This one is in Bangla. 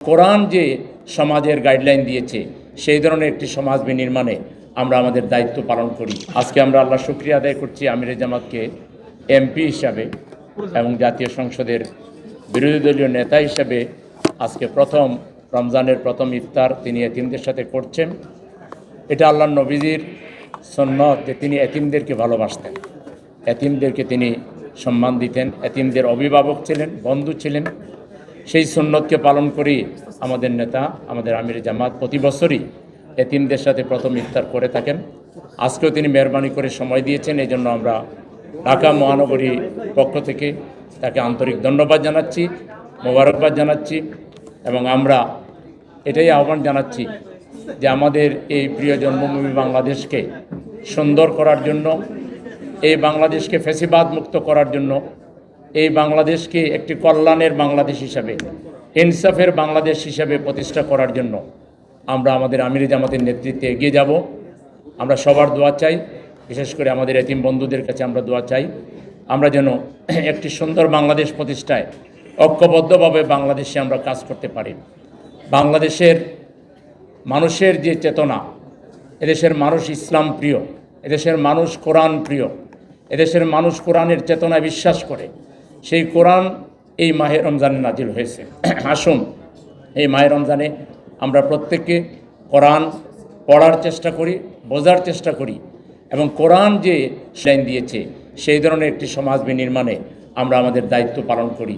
কোরআন যে সমাজের গাইডলাইন দিয়েছে সেই ধরনের একটি সমাজ বিনির্মাণে আমরা আমাদের দায়িত্ব পালন করি। আজকে আমরা আল্লাহ শুকরিয়া আদায় করছি আমিরে জামাতকে এমপি হিসাবে এবং জাতীয় সংসদের বিরোধী দলীয় নেতা হিসাবে আজকে প্রথম রমজানের প্রথম ইফতার তিনি এতিমদের সাথে করছেন। এটা আল্লাহর নবীজির সুন্নত যে তিনি এতিমদেরকে ভালোবাসতেন, এতিমদেরকে তিনি সম্মান দিতেন, এতিমদের অভিভাবক ছিলেন, বন্ধু ছিলেন। সেই সুন্নতকে পালন করি আমাদের নেতা আমাদের আমিরে জামাত প্রতি বছরই এতিমদের সাথে প্রথম ইফতার করে থাকেন। আজকেও তিনি মেহরবানি করে সময় দিয়েছেন, এই জন্য আমরা ঢাকা মহানগরী পক্ষ থেকে তাকে আন্তরিক ধন্যবাদ জানাচ্ছি, মোবারকবাদ জানাচ্ছি এবং আমরা এটাই আহ্বান জানাচ্ছি যে আমাদের এই প্রিয় জন্মভূমি বাংলাদেশকে সুন্দর করার জন্য, এই বাংলাদেশকে ফ্যাসিবাদ মুক্ত করার জন্য, এই বাংলাদেশকে একটি কল্যাণের বাংলাদেশ হিসাবে, ইনসাফের বাংলাদেশ হিসাবে প্রতিষ্ঠা করার জন্য আমরা আমাদের আমিরে জামাতের নেতৃত্বে এগিয়ে যাব। আমরা সবার দোয়া চাই, বিশেষ করে আমাদের এতিম বন্ধুদের কাছে আমরা দোয়া চাই আমরা যেন একটি সুন্দর বাংলাদেশ প্রতিষ্ঠায় ঐক্যবদ্ধভাবে বাংলাদেশে আমরা কাজ করতে পারি। বাংলাদেশের মানুষের যে চেতনা, এদেশের মানুষ ইসলাম প্রিয়, এদেশের মানুষ কোরআন প্রিয়, এদেশের মানুষ কোরআনের চেতনায় বিশ্বাস করে, সেই কোরআন এই মাহে রমজানে নাজিল হয়েছে। আসুন এই মাহে রমজানে আমরা প্রত্যেককে কোরআন পড়ার চেষ্টা করি, বোঝার চেষ্টা করি এবং কোরআন যে লাইন দিয়েছে সেই ধরনের একটি সমাজ বিনির্মাণে আমরা আমাদের দায়িত্ব পালন করি।